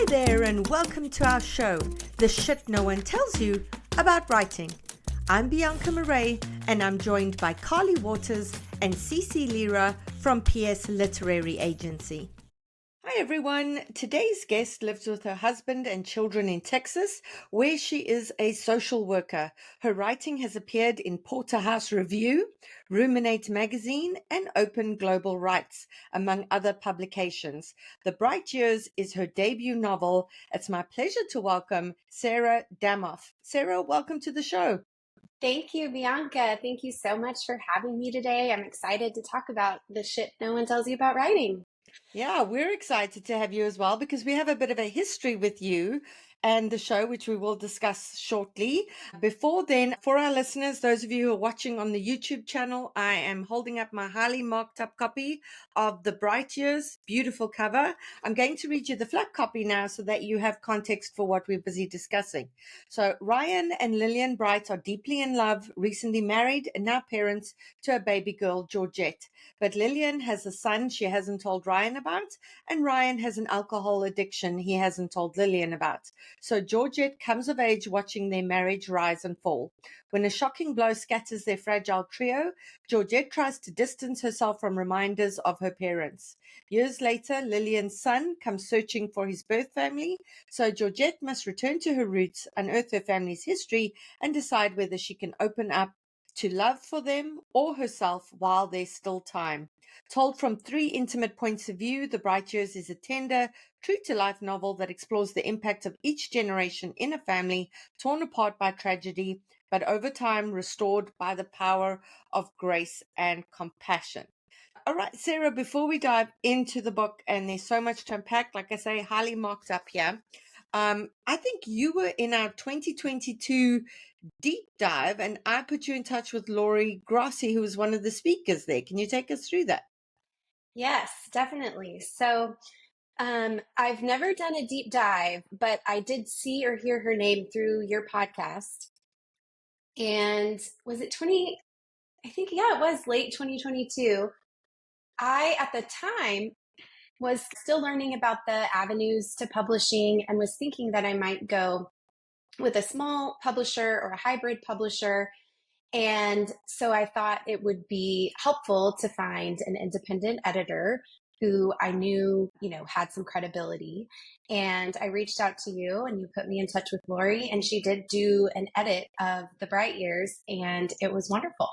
there, and welcome to our show, The Shit No One Tells You About Writing. I'm Bianca Murray, and I'm joined by Carly Waters and Cece Lira from PS Literary Agency. Hi everyone, today's guest lives with her husband and children in Texas, where she is a social worker. Her writing has appeared in Porterhouse Review, Ruminate magazine, and Open Global Rights, among other publications. The Bright Years is her debut novel. It's my pleasure to welcome Sarah Damoff. Sarah, welcome to the show. Thank you, Bianca. Thank you so much for having me today. I'm excited to talk about the shit no one tells you about writing. Yeah, we're excited to have you as well because we have a bit of a history with you and the show, which we will discuss shortly. Before then, for our listeners, those of you who are watching on the YouTube channel, I am holding up my highly marked up copy of The Bright Years, beautiful cover. I'm going to read you the flat copy now so that you have context for what we're busy discussing. So Ryan and Lillian Bright are deeply in love, recently married, and now parents to a baby girl, Georgette. But Lillian has a son she hasn't told Ryan about, and Ryan has an alcohol addiction he hasn't told Lillian about. So Georgette comes of age watching their marriage rise and fall. When a shocking blow scatters their fragile trio, Georgette tries to distance herself from reminders of her parents. Years later, Lillian's son comes searching for his birth family, so Georgette must return to her roots, unearth her family's history, and decide whether she can open up to love for them or herself while there's still time. Told from three intimate points of view, The Bright Years is a tender, true-to-life novel that explores the impact of each generation in a family torn apart by tragedy, but over time restored by the power of grace and compassion. All right, Sarah, before we dive into the book, and there's so much to unpack, like I say, highly marked up here. I think you were in our 2022 deep dive, and I put you in touch with Lori Grassi, who was one of the speakers there. Can you take us through that? Yes, definitely. So I've never done a deep dive, but I did see or hear her name through your podcast. And was it I think, yeah, it was late 2022. At the time, was still learning about the avenues to publishing and was thinking that I might go with a small publisher or a hybrid publisher. And so I thought it would be helpful to find an independent editor who I knew, had some credibility. And I reached out to you and you put me in touch with Lori, and she did do an edit of The Bright Years, and it was wonderful.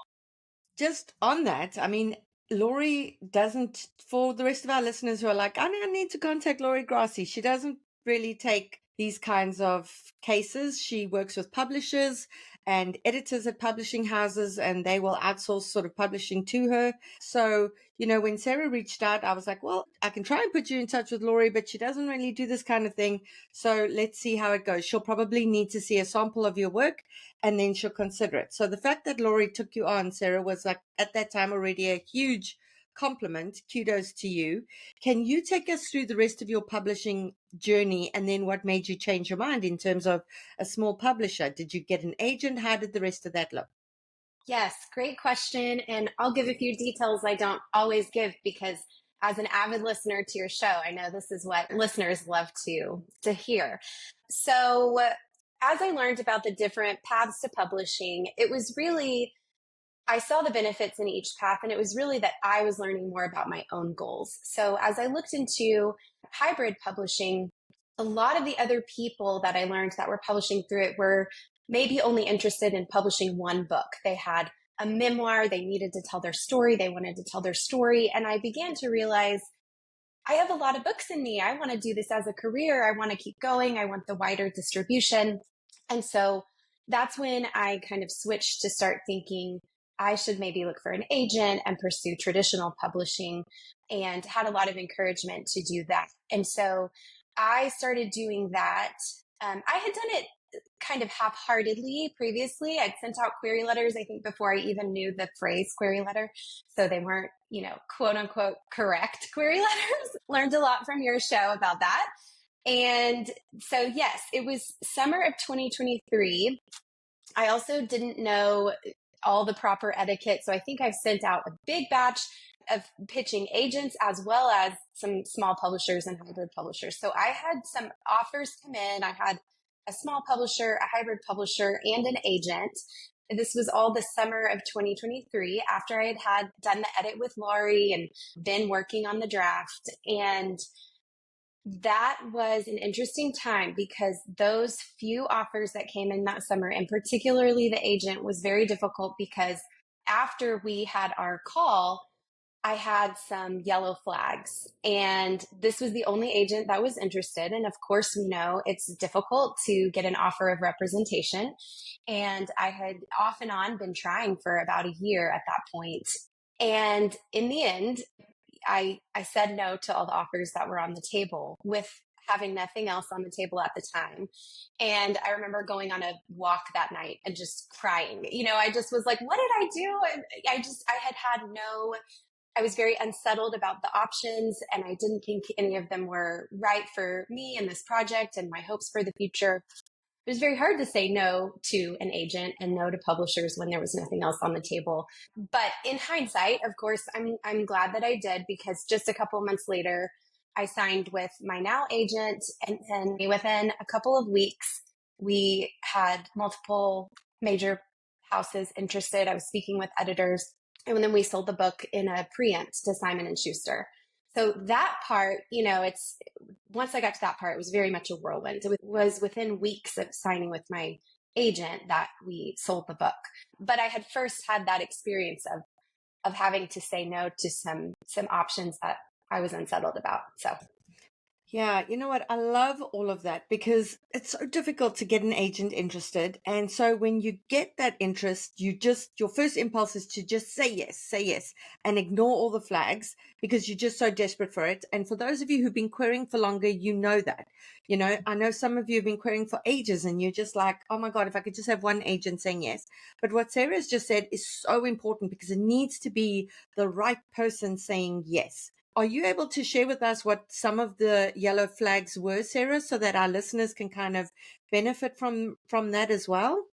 Just on that, I mean, Lori doesn't, for the rest of our listeners who are like, I need to contact Lori Grassi, she doesn't really take these kinds of cases. She works with publishers and editors at publishing houses, and they will outsource sort of publishing to her. So, when Sarah reached out, I was like, well, I can try and put you in touch with Lori, but she doesn't really do this kind of thing. So let's see how it goes. She'll probably need to see a sample of your work, and then she'll consider it. So the fact that Lori took you on, Sarah, was like at that time already a huge compliment. Kudos to you. Can you take us through the rest of your publishing journey and then what made you change your mind in terms of a small publisher? Did you get an agent? How did the rest of that look? Yes, great question. And I'll give a few details I don't always give because as an avid listener to your show, I know this is what listeners love to hear. So as I learned about the different paths to publishing, it was really, I saw the benefits in each path, and it was really that I was learning more about my own goals. So as I looked into hybrid publishing, a lot of the other people that I learned that were publishing through it were maybe only interested in publishing one book. They had a memoir, they needed to tell their story, they wanted to tell their story. And I began to realize I have a lot of books in me. I want to do this as a career. I want to keep going. I want the wider distribution. And so that's when I kind of switched to start thinking I should maybe look for an agent and pursue traditional publishing, and had a lot of encouragement to do that. And so I started doing that. I had done it kind of half-heartedly previously. I'd sent out query letters, I think, before I even knew the phrase query letter. So they weren't, quote unquote, correct query letters. Learned a lot from your show about that. And so, yes, it was summer of 2023. I also didn't know all the proper etiquette. So I think I've sent out a big batch of pitching agents as well as some small publishers and hybrid publishers. So I had some offers come in. I had a small publisher, a hybrid publisher, and an agent. This was all the summer of 2023 after I had done the edit with Laurie and been working on the draft. And that was an interesting time because those few offers that came in that summer, and particularly the agent, was very difficult because after we had our call, I had some yellow flags, and this was the only agent that was interested. And of course, we know it's difficult to get an offer of representation. And I had off and on been trying for about a year at that point. And in the end, I said no to all the offers that were on the table with having nothing else on the table at the time. And I remember going on a walk that night and just crying. I just was like, what did I do? And I was very unsettled about the options, and I didn't think any of them were right for me and this project and my hopes for the future. It was very hard to say no to an agent and no to publishers when there was nothing else on the table. But in hindsight, of course, I'm glad that I did, because just a couple of months later, I signed with my now agent, and then within a couple of weeks, we had multiple major houses interested. I was speaking with editors, and then we sold the book in a preempt to Simon and Schuster. So that part, it's once I got to that part, it was very much a whirlwind. It was within weeks of signing with my agent that we sold the book. But I had first had that experience of having to say no to some options that I was unsettled about. So Yeah, you know what? I love all of that because it's so difficult to get an agent interested. And so when you get that interest, your first impulse is to just say yes, and ignore all the flags because you're just so desperate for it. And for those of you who've been querying for longer, you know that. I know some of you have been querying for ages and you're just like, oh my God, if I could just have one agent saying yes. But what Sarah's just said is so important because it needs to be the right person saying yes. Are you able to share with us what some of the yellow flags were, Sarah, so that our listeners can kind of benefit from that as well?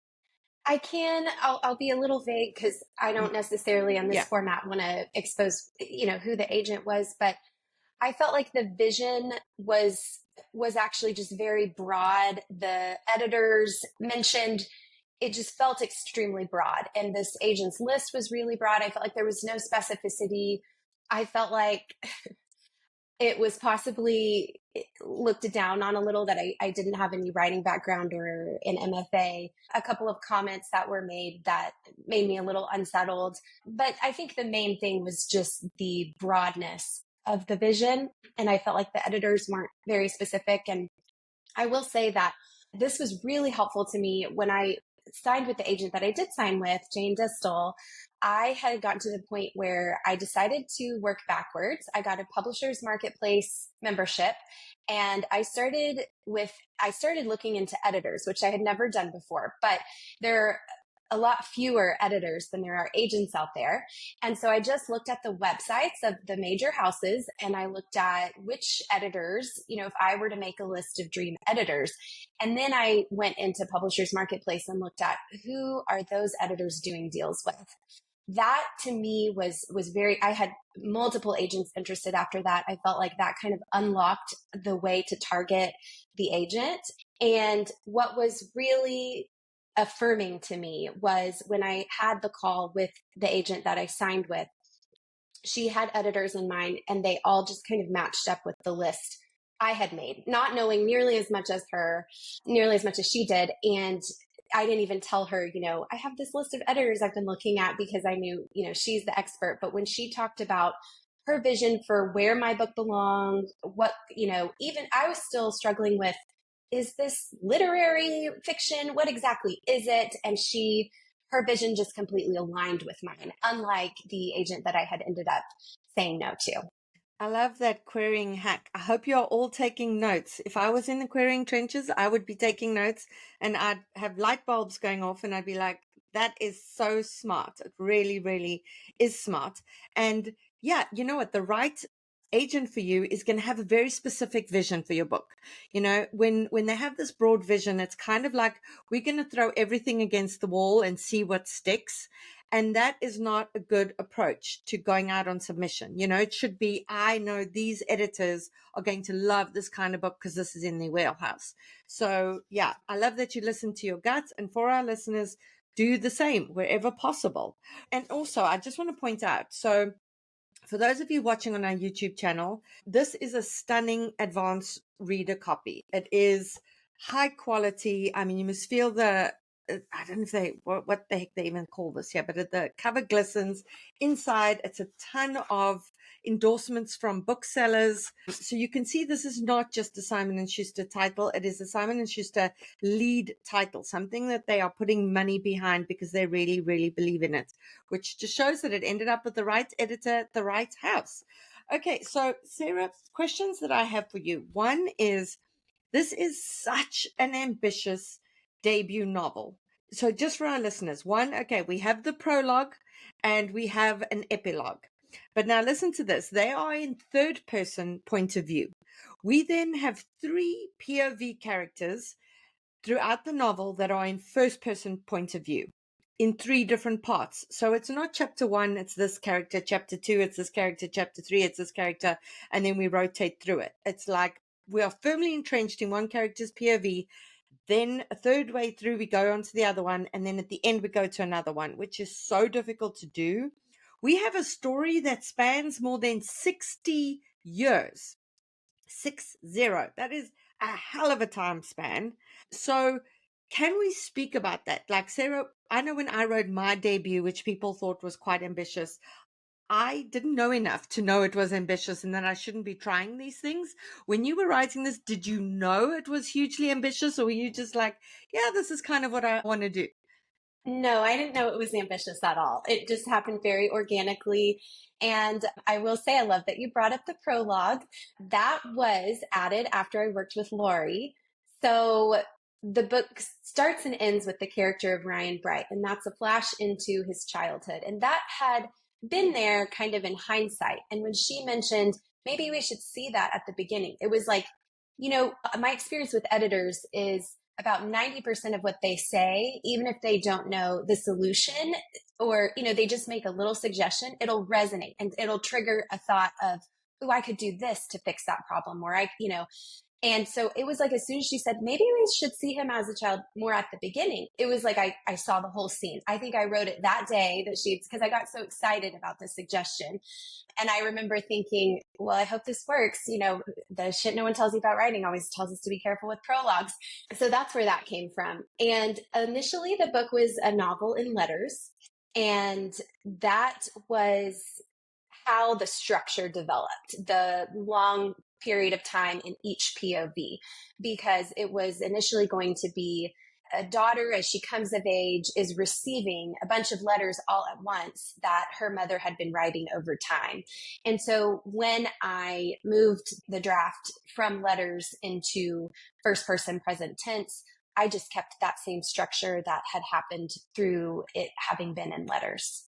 I can. I'll be a little vague because I don't necessarily on this Yeah. format want to expose, who the agent was, but I felt like the vision was actually just very broad. The editors mentioned it just felt extremely broad, and this agent's list was really broad. I felt like there was no specificity. I felt like it was possibly looked down on a little that I didn't have any writing background or an MFA. A couple of comments that were made that made me a little unsettled. But I think the main thing was just the broadness of the vision. And I felt like the editors weren't very specific. And I will say that this was really helpful to me when I signed with the agent that I did sign with, Jane Distel. I had gotten to the point where I decided to work backwards. I got a publisher's marketplace membership, and I started looking into editors, which I had never done before, but there a lot fewer editors than there are agents out there. And so I just looked at the websites of the major houses, and I looked at which editors, if I were to make a list of dream editors. And then I went into Publishers Marketplace and looked at who are those editors doing deals with. That to me was very, I had multiple agents interested after that. I felt like that kind of unlocked the way to target the agent. And what was really affirming to me was when I had the call with the agent that I signed with. She had editors in mind, and they all just kind of matched up with the list I had made, not knowing nearly as much as her, nearly as much as she did. And I didn't even tell her, I have this list of editors I've been looking at because I knew, she's the expert. But when she talked about her vision for where my book belonged, what, even I was still struggling with, is this literary fiction? What exactly is it? And her vision just completely aligned with mine, unlike the agent that I had ended up saying no to. I love that querying hack. I hope you're all taking notes. If I was in the querying trenches, I would be taking notes and I'd have light bulbs going off and I'd be like, that is so smart. It really, really is smart. And yeah, you know what? The right agent for you is going to have a very specific vision for your book. You know, when they have this broad vision, it's kind of like, we're going to throw everything against the wall and see what sticks. And that is not a good approach to going out on submission. You know, it should be, I know these editors are going to love this kind of book because this is in their wheelhouse. So yeah, I love that you listen to your guts, and for our listeners, do the same wherever possible. And also, I just want to point out, so for those of you watching on our YouTube channel, this is a stunning advanced reader copy. It is high quality. I mean, you must feel the, I don't know if they, what the heck they even call this here, but the cover glistens. Inside, it's a ton of endorsements from booksellers. So you can see this is not just a Simon & Schuster title. It is a Simon & Schuster lead title, something that they are putting money behind because they really, really believe in it, which just shows that it ended up with the right editor at the right house. Okay, so Sarah, questions that I have for you. One is, this is such an ambitious debut novel. So just for our listeners, one, okay, we have the prologue and we have an epilogue. But now listen to this. They are in third person point of view. We then have 3 POV characters throughout the novel that are in first person point of view in 3 different parts. So it's not chapter 1, it's this character, chapter 2, it's this character, chapter 3, it's this character, and then we rotate through it. It's like we are firmly entrenched in one character's POV, then a third way through we go on to the other one, and then at the end we go to another one, which is so difficult to do. We have a story that spans more than 60 years. 60. That is a hell of a time span. So can we speak about that? Like, Sarah, I know when I wrote my debut, which people thought was quite ambitious, I didn't know enough to know it was ambitious and that I shouldn't be trying these things. When you were writing this, did you know it was hugely ambitious, or were you just like, yeah, this is kind of what I want to do? No, I didn't know it was ambitious at all. It just happened very organically. And I will say, I love that you brought up the prologue. That was added after I worked with Lori. So the book starts and ends with the character of Ryan Bright, and that's a flash into his childhood. And that had been there kind of in hindsight. And when she mentioned, maybe we should see that at the beginning, it was like, my experience with editors is about 90% of what they say, even if they don't know the solution, or, they just make a little suggestion, it'll resonate and it'll trigger a thought of, oh, I could do this to fix that problem. And so it was like, as soon as she said, maybe we should see him as a child more at the beginning, it was like, I saw the whole scene. I think I wrote it that day because I got so excited about the suggestion. And I remember thinking, well, I hope this works. The shit no one tells you about writing always tells us to be careful with prologues. So that's where that came from. And initially, the book was a novel in letters. And that was how the structure developed, the long period of time in each POV, because it was initially going to be a daughter, as she comes of age, is receiving a bunch of letters all at once that her mother had been writing over time. And so when I moved the draft from letters into first person present tense, I just kept that same structure that had happened through it having been in letters.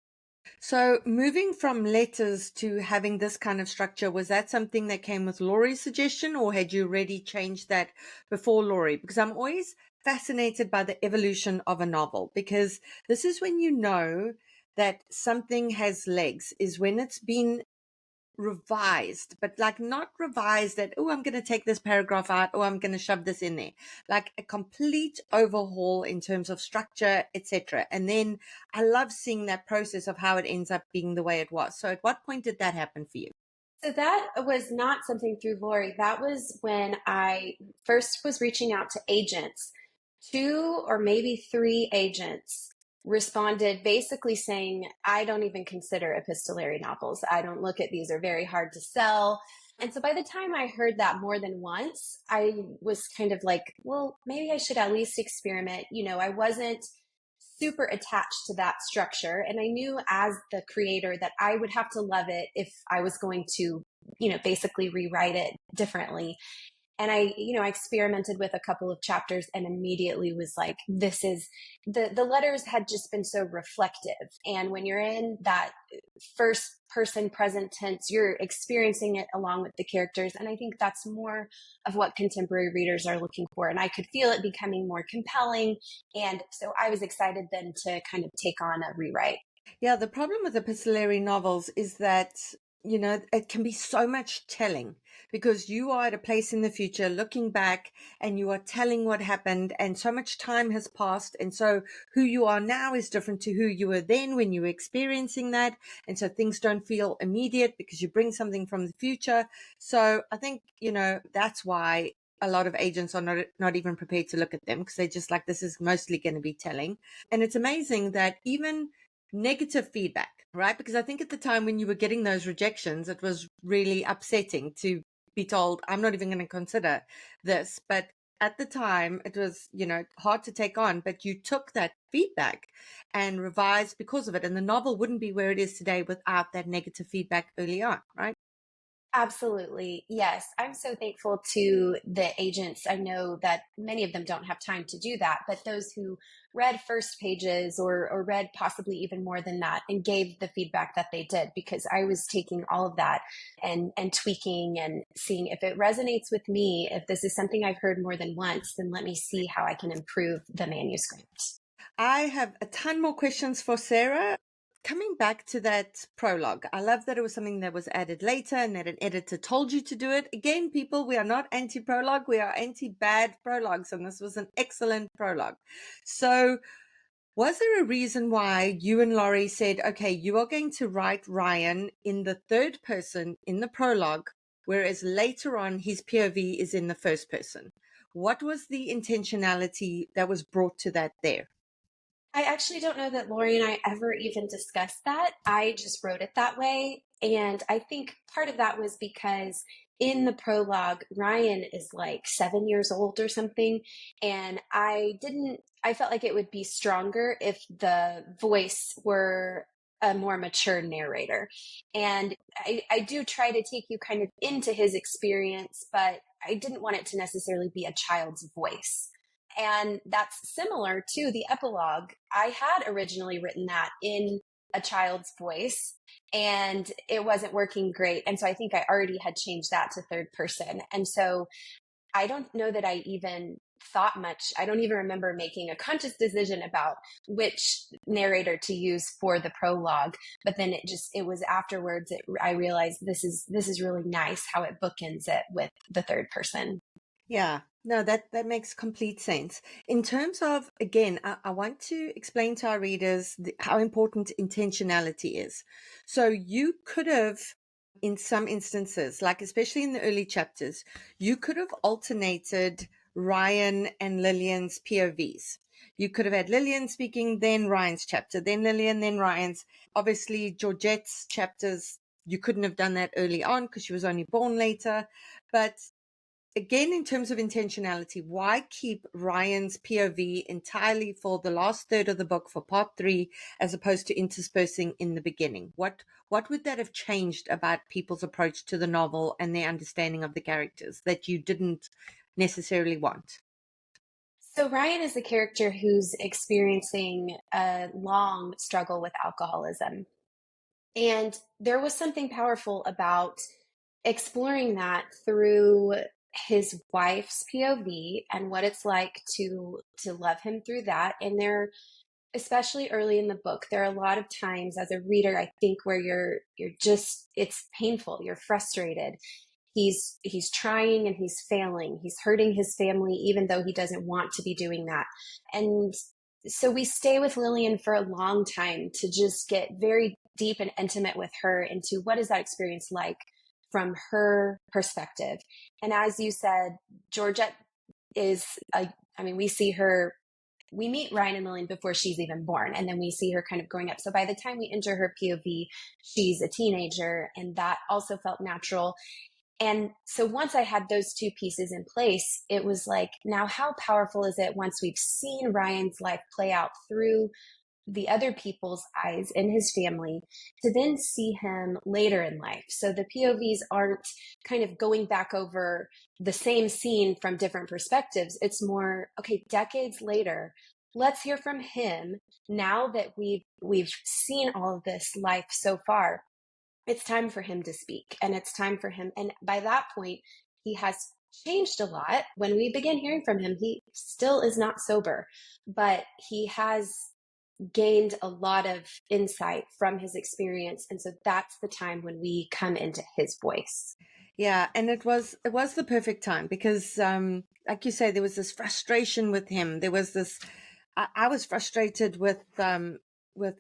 So moving from letters to having this kind of structure, was that something that came with Laurie's suggestion, or had you already changed that before Laurie? Because I'm always fascinated by the evolution of a novel, because this is when you know that something has legs, is when it's been revised, but like not revised that, oh, I'm going to take this paragraph out, or I'm going to shove this in there, like a complete overhaul in terms of structure, etc. And then I love seeing that process of how it ends up being the way it was. So at what point did that happen for you? So that was not something through Lori. That was when I first was reaching out to agents. 2 or maybe 3 agents responded basically saying, I don't even consider epistolary novels. I don't look at these, are very hard to sell. And so by the time I heard that more than once, I was kind of like, well, maybe I should at least experiment. I wasn't super attached to that structure. And I knew as the creator that I would have to love it if I was going to, basically rewrite it differently. And I experimented with a couple of chapters and immediately was like, this is the letters had just been so reflective. And when you're in that first person present tense, you're experiencing it along with the characters. And I think that's more of what contemporary readers are looking for. And I could feel it becoming more compelling. And so I was excited then to kind of take on a rewrite. Yeah, the problem with epistolary novels is that, it can be so much telling because you are at a place in the future looking back and you are telling what happened, and so much time has passed. And so who you are now is different to who you were then when you were experiencing that. And so things don't feel immediate because you bring something from the future. So I think, that's why a lot of agents are not even prepared to look at them because they're just like, this is mostly going to be telling. And it's amazing that even negative feedback, right? Because I think at the time when you were getting those rejections, it was really upsetting to be told, I'm not even going to consider this. But at the time, it was, hard to take on, but you took that feedback and revised because of it. And the novel wouldn't be where it is today without that negative feedback early on, right? Absolutely. Yes. I'm so thankful to the agents. I know that many of them don't have time to do that, but those who read first pages or read possibly even more than that and gave the feedback that they did, because I was taking all of that and tweaking and seeing if it resonates with me. If this is something I've heard more than once, then let me see how I can improve the manuscript. I have a ton more questions for Sarah. Coming back to that prologue, I love that it was something that was added later and that an editor told you to do it. Again, people, we are not anti prologue, we are anti bad prologues, and this was an excellent prologue. So, was there a reason why you and Laurie said, okay, you are going to write Ryan in the third person in the prologue, whereas later on his POV is in the first person? What was the intentionality that was brought to that there? I actually don't know that Lori and I ever even discussed that. I just wrote it that way. And I think part of that was because in the prologue, Ryan is like 7 years old or something. And I felt like it would be stronger if the voice were a more mature narrator. And I do try to take you kind of into his experience, but I didn't want it to necessarily be a child's voice. And that's similar to the epilogue. I had originally written that in a child's voice and it wasn't working great. And so I think I already had changed that to third person. And so I don't know that I even thought much. I don't even remember making a conscious decision about which narrator to use for the prologue. But then it was afterwards I realized this is really nice how it bookends it with the third person. Yeah, no, that makes complete sense. In terms of, again, I want to explain to our readers how important intentionality is. So you could have, in some instances, like especially in the early chapters, you could have alternated Ryan and Lillian's POVs. You could have had Lillian speaking, then Ryan's chapter, then Lillian, then Ryan's. Obviously, Georgette's chapters, you couldn't have done that early on because she was only born later. But again, in terms of intentionality, why keep Ryan's POV entirely for the last third of the book for part 3, as opposed to interspersing in the beginning? What would that have changed about people's approach to the novel and their understanding of the characters that you didn't necessarily want? So Ryan is a character who's experiencing a long struggle with alcoholism. And there was something powerful about exploring that through his wife's POV and what it's like to love him through that. And there, especially early in the book, there are a lot of times as a reader, I think, where you're just, it's painful, you're frustrated. He's trying and he's failing. He's hurting his family even though he doesn't want to be doing that. And so we stay with Lillian for a long time to just get very deep and intimate with her into what is that experience like from her perspective. And as you said, Georgette is I mean, we meet Ryan and Lillian before she's even born, and then we see her kind of growing up. So by the time we enter her POV, she's a teenager, and that also felt natural. And so once I had those two pieces in place, it was like, now how powerful is it once we've seen Ryan's life play out through the other people's eyes in his family to then see him later in life. So the POVs aren't kind of going back over the same scene from different perspectives. It's more, okay, decades later, let's hear from him now that we've seen all of this life so far. It's time for him to speak, and it's time for him. And by that point, he has changed a lot. When we begin hearing from him, he still is not sober, but he has gained a lot of insight from his experience. And so that's the time when we come into his voice. Yeah, and it was the perfect time because like you say, there was this frustration with him. There was this I was frustrated with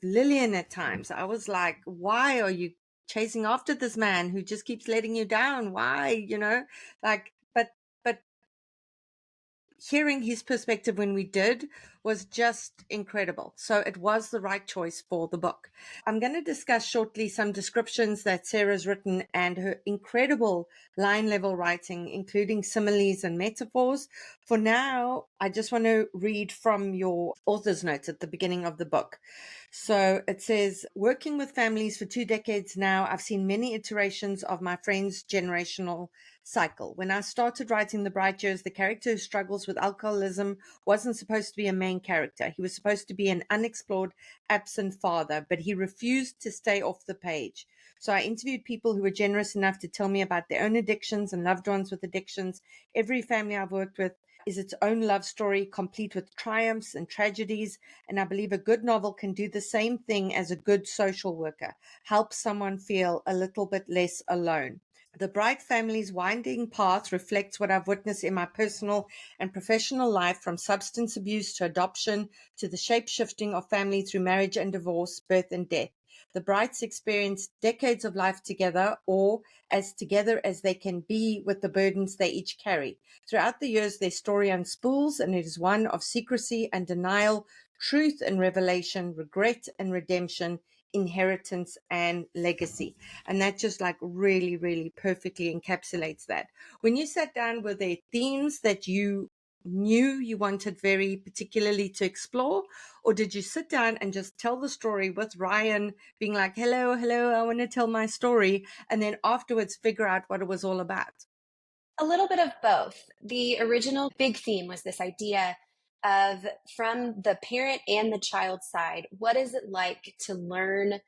Lillian at times. I was like, why are you chasing after this man who just keeps letting you down? Why, Like but hearing his perspective when we did was just incredible. So it was the right choice for the book. I'm going to discuss shortly some descriptions that Sarah's written and her incredible line level writing, including similes and metaphors. For now, I just want to read from your author's notes at the beginning of the book. So it says, working with families for 2 decades now, I've seen many iterations of my friend's generational cycle. When I started writing The Bright Years, the character who struggles with alcoholism wasn't supposed to be a main character. He was supposed to be an unexplored, absent father, but he refused to stay off the page. So I interviewed people who were generous enough to tell me about their own addictions and loved ones with addictions. Every family I've worked with is its own love story, complete with triumphs and tragedies. And I believe a good novel can do the same thing as a good social worker, help someone feel a little bit less alone. The Bright family's winding path reflects what I've witnessed in my personal and professional life, from substance abuse to adoption to the shape-shifting of family through marriage and divorce, birth and death. The Brights experienced decades of life together, or as together as they can be with the burdens they each carry. Throughout the years, their story unspools, and it is one of secrecy and denial, truth and revelation, regret and redemption, inheritance and legacy. And that just like really, really perfectly encapsulates that. When you sat down, were there themes that you knew you wanted very particularly to explore, or did you sit down and just tell the story with Ryan being like, hello, I want to tell my story, and then afterwards figure out what it was all about? A little bit of both. The original big theme was this idea of, from the parent and the child side, what is it like to learn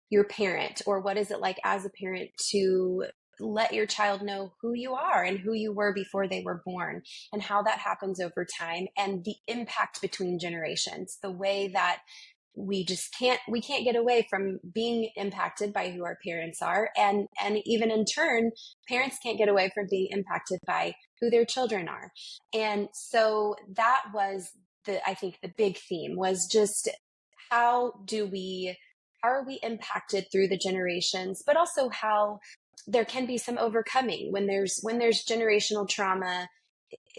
your parent, or what is it like as a parent to let your child know who you are and who you were before they were born, and how that happens over time, and the impact between generations, the way that we can't get away from being impacted by who our parents are, and even in turn, parents can't get away from being impacted by who their children are. And so that was I think the big theme was just, how do we how are we impacted through the generations, but also how there can be some overcoming when there's generational trauma.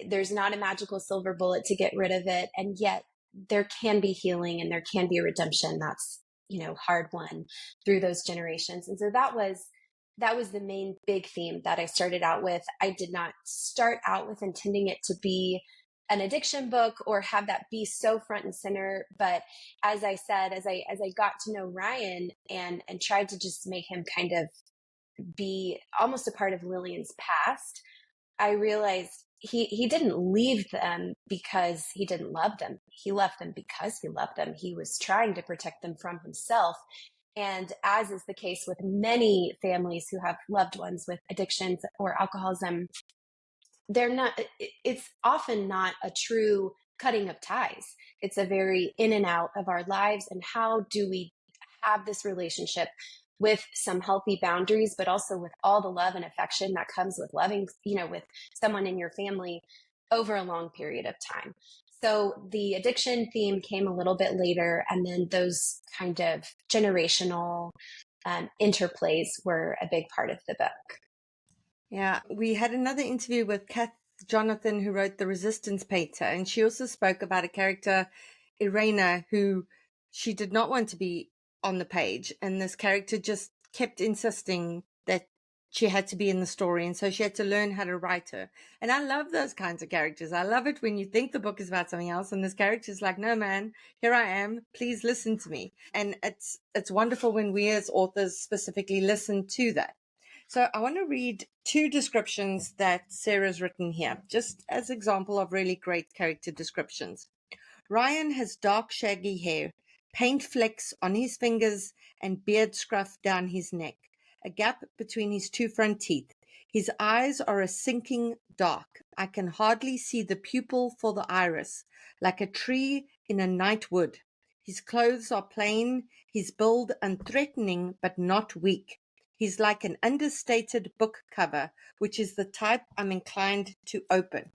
There's not a magical silver bullet to get rid of it, and yet there can be healing and there can be a redemption that's, hard won through those generations. And so that was the main big theme that I started out with. I did not start out with intending it to be an addiction book or have that be so front and center, but as I said, as I got to know Ryan and tried to just make him kind of be almost a part of Lillian's past, I realized he didn't leave them because he didn't love them. He left them because he loved them. He was trying to protect them from himself. And as is the case with many families who have loved ones with addictions or alcoholism, they're not it's often not a true cutting of ties. It's a very in and out of our lives. And how do we have this relationship with some healthy boundaries, but also with all the love and affection that comes with loving, with someone in your family over a long period of time? So the addiction theme came a little bit later, and then those kind of generational interplays were a big part of the book. Yeah, we had another interview with Kath Jonathan, who wrote The Resistance Painter, and she also spoke about a character, Irena, who she did not want to be on the page, and this character just kept insisting that she had to be in the story, and so she had to learn how to write her. And I love those kinds of characters. I love it when you think the book is about something else and this character is like, no man, here I am, please listen to me. And it's wonderful when we as authors specifically listen to that. So I want to read two descriptions that Sarah's written here, just as example of really great character descriptions. Ryan has dark shaggy hair, paint flecks on his fingers, and beard scruff down his neck, a gap between his two front teeth. His eyes are a sinking dark. I can hardly see the pupil for the iris, like a tree in a night wood. His clothes are plain, his build unthreatening but not weak. He's like an understated book cover, which is the type I'm inclined to open.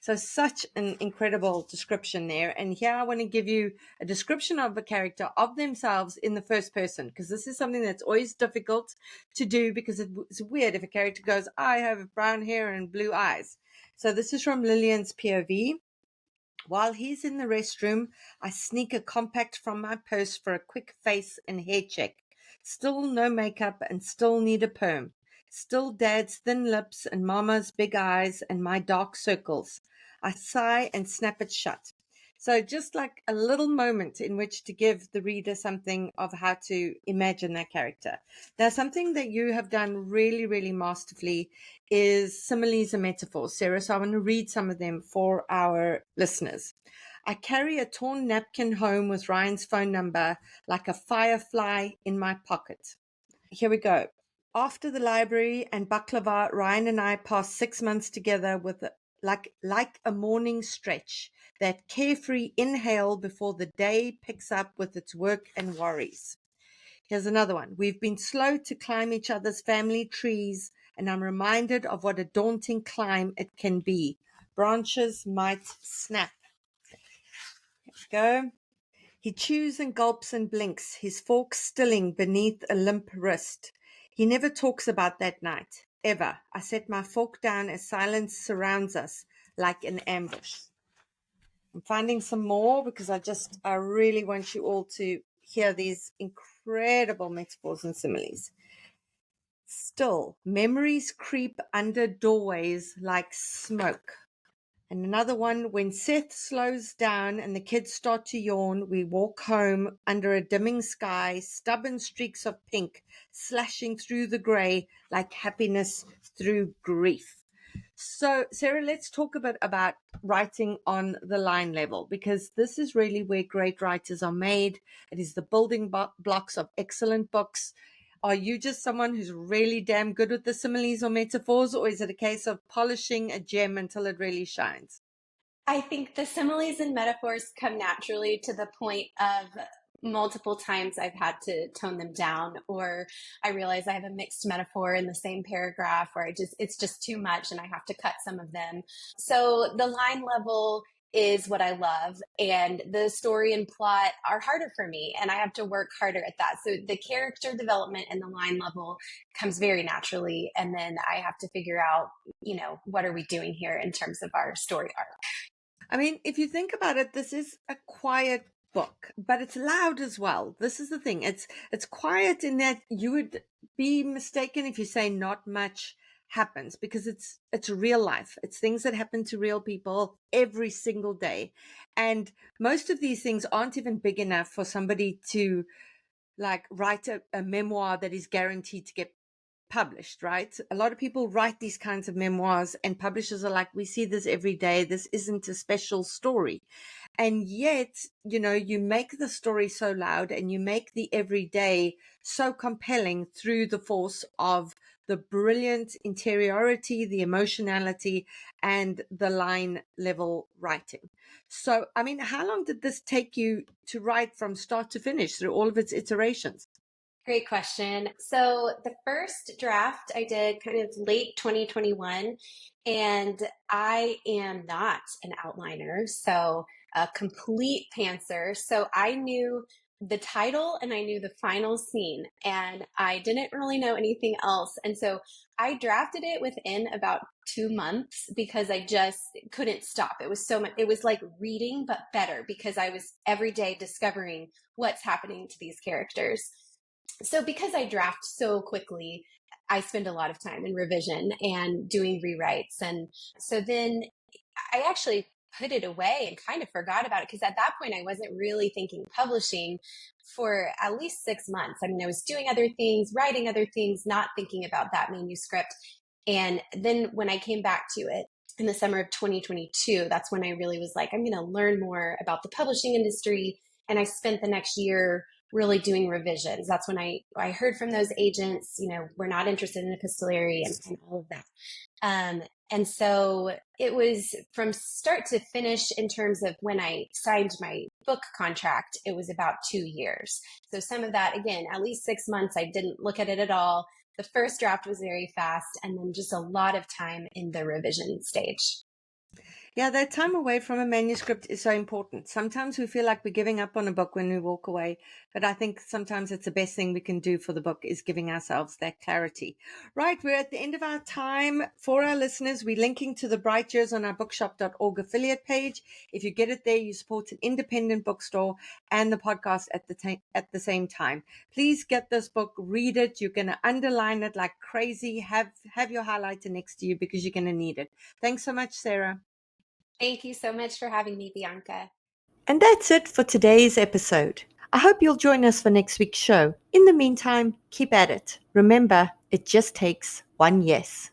So such an incredible description there. And here I want to give you a description of a character of themselves in the first person, because this is something that's always difficult to do because it's weird if a character goes, I have brown hair and blue eyes. So this is from Lillian's POV. While he's in the restroom, I sneak a compact from my purse for a quick face and hair check. Still no makeup and still need a perm. Still dad's thin lips and mama's big eyes and my dark circles. I sigh and snap it shut. So just like a little moment in which to give the reader something of how to imagine that character. Now, something that you have done really, really masterfully is similes and metaphors, Sarah. So I want to read some of them for our listeners. I carry a torn napkin home with Ryan's phone number like a firefly in my pocket. Here we go. After the library and baklava, Ryan and I passed 6 months together with like a morning stretch, that carefree inhale before the day picks up with its work and worries. Here's another one. We've been slow to climb each other's family trees, and I'm reminded of what a daunting climb it can be. Branches might snap. Go. He chews and gulps and blinks, his fork stilling beneath a limp wrist. He never talks about that night, ever. I set my fork down as silence surrounds us like an ambush. I'm finding some more because I really want you all to hear these incredible metaphors and similes. Still, memories creep under doorways like smoke. And another one, when Seth slows down and the kids start to yawn, we walk home under a dimming sky, stubborn streaks of pink slashing through the gray like happiness through grief. So, Sarah, let's talk a bit about writing on the line level, because this is really where great writers are made. It is the building blocks of excellent books. Are you just someone who's really damn good with the similes or metaphors, or is it a case of polishing a gem until it really shines? I think the similes and metaphors come naturally to the point of multiple times I've had to tone them down, or I realize I have a mixed metaphor in the same paragraph, or it's just too much and I have to cut some of them. So the line level is what I love, and the story and plot are harder for me, and I have to work harder at that. So the character development and the line level comes very naturally, and then I have to figure out, what are we doing here in terms of our story arc. I mean, if you think about it, this is a quiet book, but it's loud as well. This is the thing. It's quiet in that you would be mistaken if you say not much happens, because it's real life. It's things that happen to real people every single day. And most of these things aren't even big enough for somebody to like write a memoir that is guaranteed to get published, right? A lot of people write these kinds of memoirs and publishers are like, we see this every day. This isn't a special story. And yet, you make the story so loud and you make the everyday so compelling through the force of the brilliant interiority, the emotionality, and the line level writing. So, I mean, how long did this take you to write from start to finish through all of its iterations? Great question. So the first draft I did kind of late 2021, and I am not an outliner, so a complete pantser. So I knew the title and I knew the final scene, and I didn't really know anything else. And so I drafted it within about 2 months because I just couldn't stop. It was so much, it was like reading, but better because I was every day discovering what's happening to these characters. So because I draft so quickly, I spend a lot of time in revision and doing rewrites. And so then I actually put it away and kind of forgot about it because at that point I wasn't really thinking publishing for at least 6 months. I mean, I was doing other things, writing other things, not thinking about that manuscript. And then when I came back to it in the summer of 2022, that's when I really was like, I'm going to learn more about the publishing industry. And I spent the next year really doing revisions. That's when I heard from those agents, we're not interested in epistolary and all of that. And so it was from start to finish in terms of when I signed my book contract, it was about 2 years. So some of that, again, at least 6 months, I didn't look at it at all. The first draft was very fast, and then just a lot of time in the revision stage. Yeah, that time away from a manuscript is so important. Sometimes we feel like we're giving up on a book when we walk away, but I think sometimes it's the best thing we can do for the book is giving ourselves that clarity. Right, we're at the end of our time. For our listeners, we're linking to the Bright Years on our bookshop.org affiliate page. If you get it there, you support an independent bookstore and the podcast at the same time. Please get this book, read it. You're going to underline it like crazy. Have your highlighter next to you because you're going to need it. Thanks so much, Sarah. Thank you so much for having me, Bianca. And that's it for today's episode. I hope you'll join us for next week's show. In the meantime, keep at it. Remember, it just takes one yes.